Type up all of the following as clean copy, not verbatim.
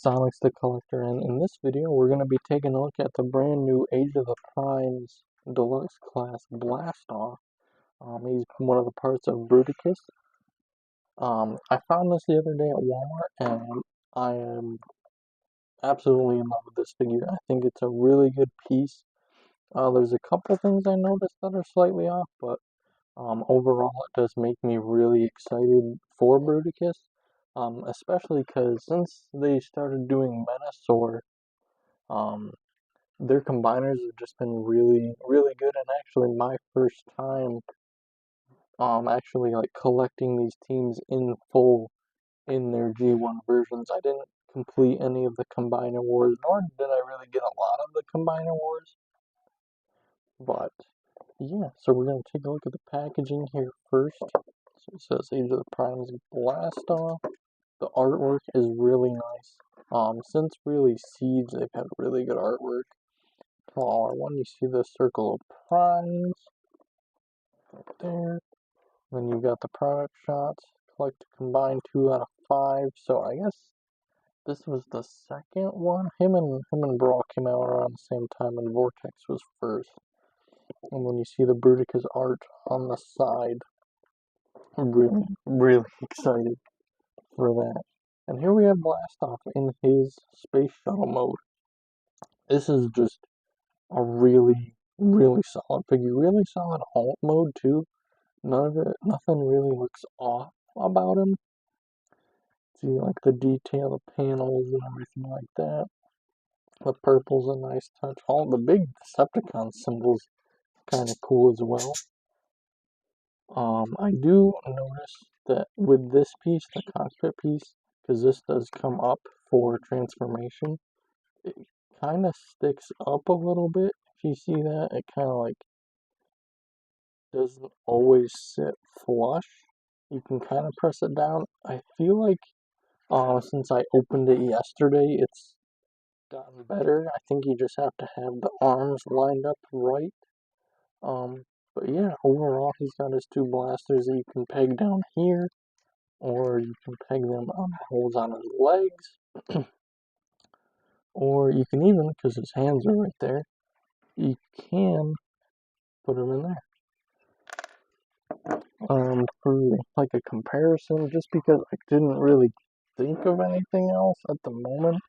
It's Onyx the Collector, and in this video we're going to be taking a look at the brand new Age of the Primes Deluxe Class Blast Off. He's one of the parts of Bruticus. I found this the other day at Walmart, and I am absolutely in love with this figure. I think it's a really good piece. There's a couple things I noticed that are slightly off, but overall it does make me really excited for Bruticus. Especially because since they started doing Venusaur, their combiners have just been really, really good, and actually my first time, actually like collecting these teams in full in their G1 versions. I didn't complete any of the Combiner Wars, nor did I really get a lot of the Combiner Wars, but yeah, so we're going to take a look at the packaging here first. So it says Age of the Primes Blast Off. The artwork is really nice. Since really Seeds, they've had really good artwork. Taller one, you see the circle of primes right there. Then you've got the product shots. Collect to combine 2 out of 5. So I guess this was the second one. Him and Brawl came out around the same time, and Vortex was first. And then you see the Bruticus art on the side. I'm really, really excited for that. And here we have Blast Off in his space shuttle mode. This is just a really, really solid figure. Really solid alt mode too. Nothing really looks off about him. See, like the detail, the panels and everything like that. The purple's a nice touch. All the big Decepticon symbols kind of cool as well. I do notice that with this piece, the cockpit piece, because this does come up for transformation, it kind of sticks up a little bit. If you see that, it kind of like doesn't always sit flush. You can kind of press it down. I feel like since I opened it yesterday, it's gotten better. I think you just have to have the arms lined up right. But yeah, overall he's got his 2 blasters that you can peg down here, or you can peg them on the holes on his legs, or you can even, because his hands are right there, you can put them in there. For like a comparison, just because I didn't really think of anything else at the moment.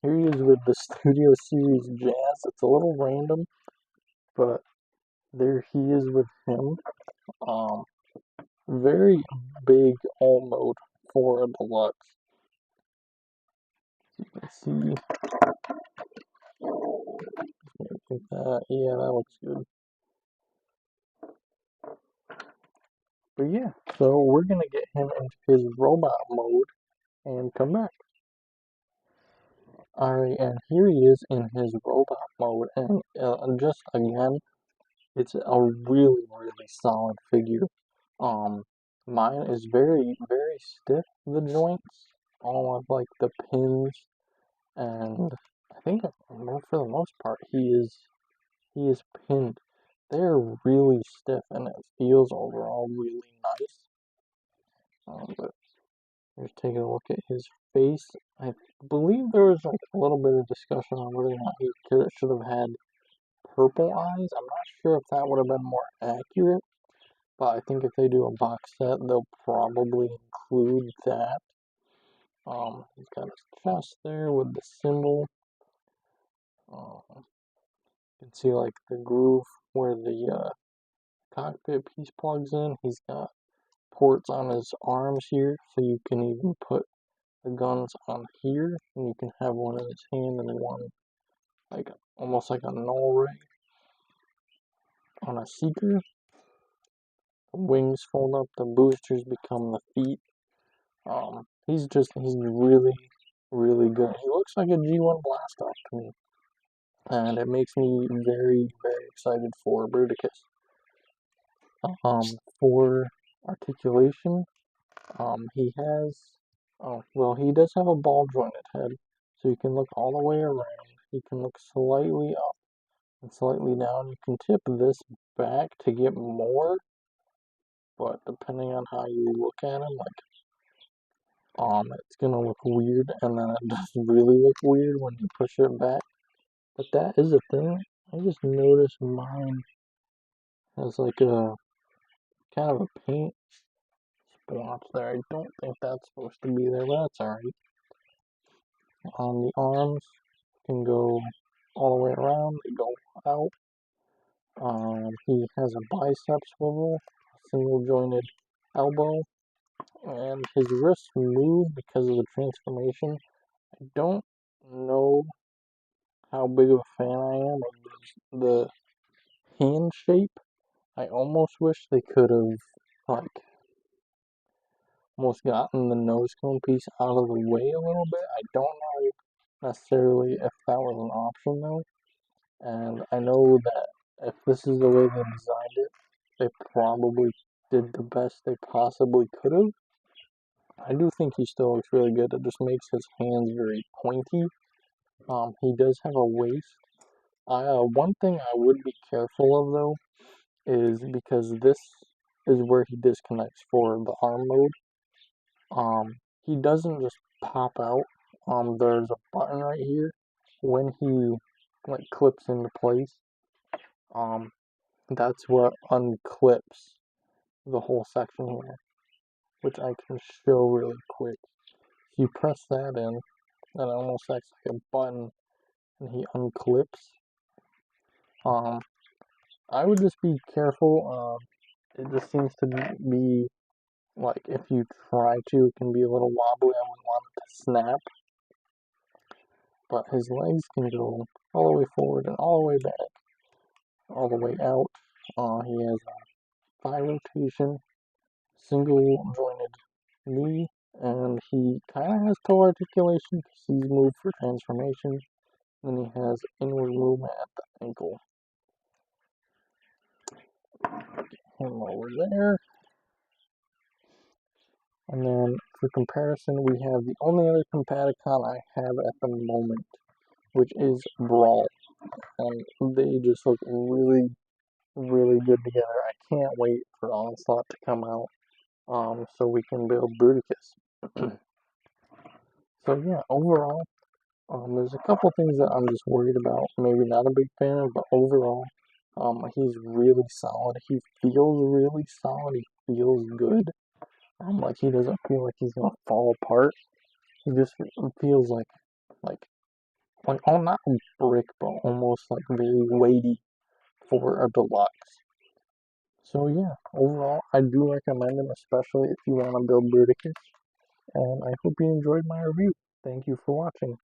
Here he is with the Studio Series Jazz. It's a little random, but there he is with him. Very big alt mode for a deluxe. You can see. That, yeah, that looks good. But yeah, so we're gonna get him into his robot mode and come back. Alright, and here he is in his robot mode, and just again, it's a really, really solid figure. Mine is very, very stiff, the joints, all of like the pins, and I think for the most part he is pinned. They're really stiff, and it feels overall really nice. But here's taking a look at his face. I believe there was like a little bit of discussion on whether or not he should have had purple eyes. I'm not sure if that would have been more accurate, but I think if they do a box set, they'll probably include that. He's got his chest there with the symbol. You can see like the groove where the cockpit piece plugs in. He's got ports on his arms here, so you can even put the guns on here, and you can have one in his hand and one like almost like a null ray on a seeker. The wings fold up, the boosters become the feet. He's really, really good. He looks like a G1 Blast Off to me, and it makes me very, very excited for Bruticus. For articulation, he has, he does have a ball jointed head, so you can look all the way around. You can look slightly up and slightly down. You can tip this back to get more, but depending on how you look at him, like it's gonna look weird, and then it doesn't really look weird when you push it back. But that is a thing. I just noticed mine has like a kind of a paint splotch there. I don't think that's supposed to be there, but that's alright. On the arms can go all the way around, they go out. He has a bicep swivel, single jointed elbow, and his wrists move because of the transformation. I don't know how big of a fan I am of the hand shape. I almost wish they could have like almost gotten the nose cone piece out of the way a little bit. I don't know necessarily if that was an option though. And I know that if this is the way they designed it, they probably did the best they possibly could have. I do think he still looks really good. It just makes his hands very pointy. He does have a waist. One thing I would be careful of though is because this is where he disconnects for the arm mode. He doesn't just pop out. There's a button right here. When he like clips into place, that's what unclips the whole section here, which I can show really quick. If you press that in, and it almost acts like a button, and he unclips. I would just be careful. It just seems to be like if you try to, it can be a little wobbly. I wouldn't want it to snap. But his legs can go all the way forward and all the way back, all the way out. He has a thigh rotation, single jointed knee, and he kind of has toe articulation because he's moved for transformation. Then he has inward movement at the ankle. Him over there. And then for comparison, we have the only other Combaticon I have at the moment, which is Brawl. And they just look really, really good together. I can't wait for Onslaught to come out, so we can build Bruticus. So yeah, overall, there's a couple things that I'm just worried about. Maybe not a big fan of, but overall, he's really solid. He feels really solid. He feels good. Like he doesn't feel like he's gonna fall apart. He just feels like oh, not a brick, but almost like very weighty for a deluxe. So yeah, overall, I do recommend him, especially if you want to build Bruticus. And I hope you enjoyed my review. Thank you for watching.